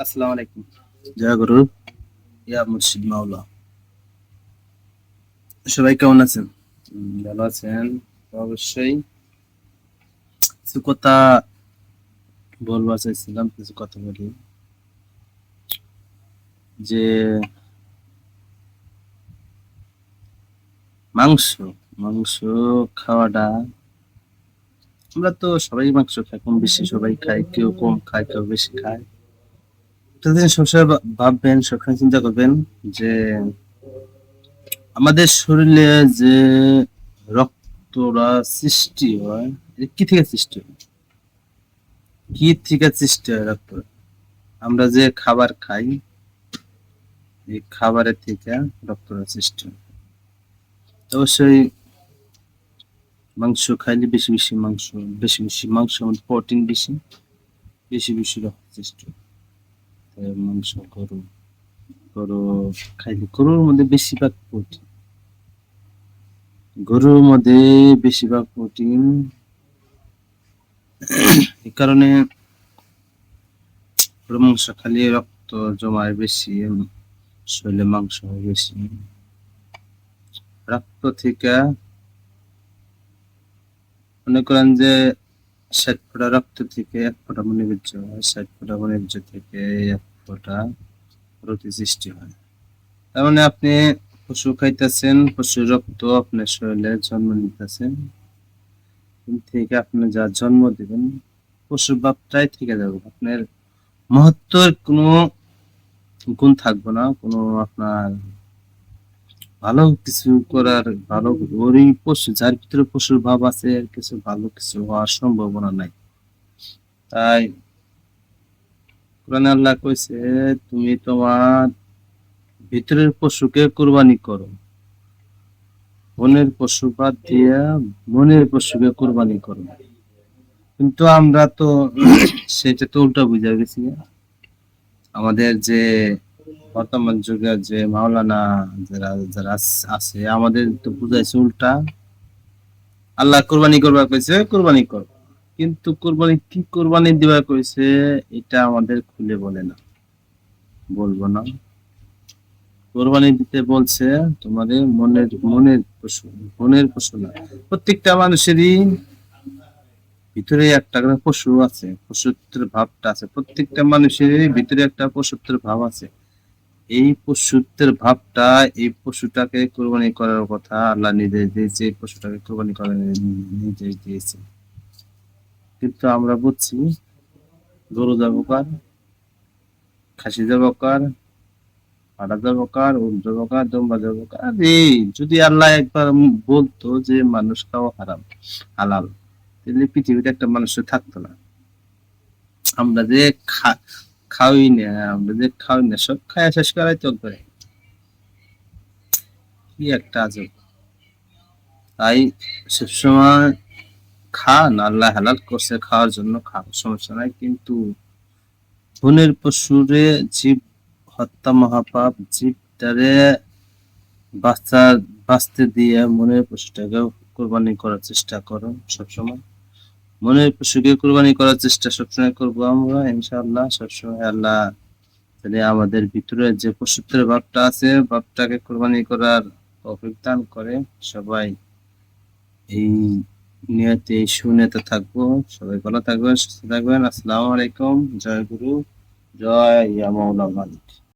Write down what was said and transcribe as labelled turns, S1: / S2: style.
S1: আসসালামু আলাইকুম। জয় গুরু, ইয়া মুর্শিদ মাওলা। সবাই কেমন আছেন? ভালো আছেন? অবশ্যই। কিছু কথা বলবার চাইছিলাম, কিছু কথা বলি যে মাংস মাংস খাওয়াটা, আমরা তো সবাই মাংস খাই, কম বেশি সবাই খাই, কেউ কম খায় কেউ বেশি খায়। একটা জিনিস সবসময় ভাববেন, সবসময় চিন্তা করবেন যে আমাদের শরীরে যে রক্তরা সৃষ্টি হয়, এটা কি থেকে সৃষ্টি হয়? কি থেকে সৃষ্টি হয় রক্ত? আমরা যে খাবার খাই, এই খাবারের থেকে রক্তটা সৃষ্টি হয়। অবশ্যই মাংস খাইলে বেশি বেশি মাংস, বেশি বেশি মাংস প্রোটিন বেশি, বেশি বেশি রক্ত সৃষ্টি হয়। তাই মাংস গরু গরু খাইলে গরুর মধ্যে বেশিরভাগ প্রোটিন, গরুর মধ্যে বেশিরভাগ প্রোটিন। এই কারণে গরুর মাংস খাইলে রক্ত জমায় বেশি, শরীরে মাংস হয় বেশি। রক্ত থেকে মনে করেন যে ৬০ ফোঁটা রক্ত থেকে ১ ফোঁটা মণিবীর্য হয়, ৬০ ফোঁটা মণিবীর্য থেকে ১ ফোঁটা রক্ত সৃষ্টি হয়। তার মানে আপনি পশু খাইতেছেন, পশুর রক্ত আপনার শরীরে জন্ম নিতেছেন, থেকে আপনি যা জন্ম দিবেন পশুর বাপটাই থেকে যাবে, আপনার মহত্তর কোনো গুণ থাকবে না, কোনো আপনার ভালো কিছু করার, ভালো ওই পশু যার ভিতরে পশুর ভাব আছে, কিছু ভালো কিছু হওয়ার সম্ভাবনা নাই। তাই কোরআনে আল্লাহ কইছে, তুমি তোমার ভিতরের পশুকে কোরবানি করো, বনের পশু বাদ দিয়া মনের পশুকে কোরবানি করো। কিন্তু আমরা তো সেটা তো উল্টা বুঝা গেছি। আমাদের যে বর্তমান যুগের যে মাওলানা যারা যারা আছে, আমাদের তো বুঝাইছে উল্টা। আল্লাহ কোরবানি করবা কইছে, কোরবানি কর, কিন্তু কোরবানি কি কোরবানি দিবা কইছে এটা আমাদের খুলে বলে না, বলবো না। কোরবানি দিতে বলছে তোমাদের মনের মনের পশু, মনের পশু না। প্রত্যেকটা মানুষেরই ভিতরে একটা করে পশু আছে, পশুত্বের ভাবটা আছে, প্রত্যেকটা মানুষেরই ভিতরে একটা পশুত্বের ভাব আছে। এই পশুত্বের ভাবটা, এই পশুটাকে কোরবানি করার কথা আল্লাহ নির্দেশ দিয়েছে, এই পশুটাকে কোরবানি করার নির্দেশ দিয়েছে। কিন্তু আমরা বুঝছি গরু যাবো কার, খাসি যাবো কার, পাঠা যাবো কার, উট যাবো কার, দুম্বা যাবো কার। আরে যদি আল্লাহ একবার বলতো যে মানুষ খাওয়া হারাম, হালাল, তাহলে পৃথিবীতে একটা মানুষের থাকতো না। আমরা যে খাওয়াই না, আমরা যে খাওয়াই না, সব খাওয়া শেষ করাই তো করে, কি একটা আজব। তাই সবসময় খান, আল্লাহ হালাল করছে খাওয়ার জন্য, খাওয়ার সমস্যা নাই। কিন্তু বনের পশুরে জীব হত্যা মহাপাপ, জীবটারে বাচ্চা বাঁচতে দিয়ে মনের পশুটাকে কোরবানি করার চেষ্টা করো সবসময়। মনের পশুকে কোরবানি করার চেষ্টা সবসময় করবো আমরা, ইনশাআল্লাহ। সবসময় আল্লাহ তাহলে আমাদের ভিতরে যে পশুত্বের ভাবটা আছে, ভাবটাকে কোরবানি করার তৌফিক দান করে। সবাই এই নিয়তে, এই সুনিয়তে থাকবো। সবাই ভালো থাকবেন, সুস্থ থাকবেন। আসসালামু আলাইকুম। জয় গুরু, জয় ইয়া মাওলা মালিক।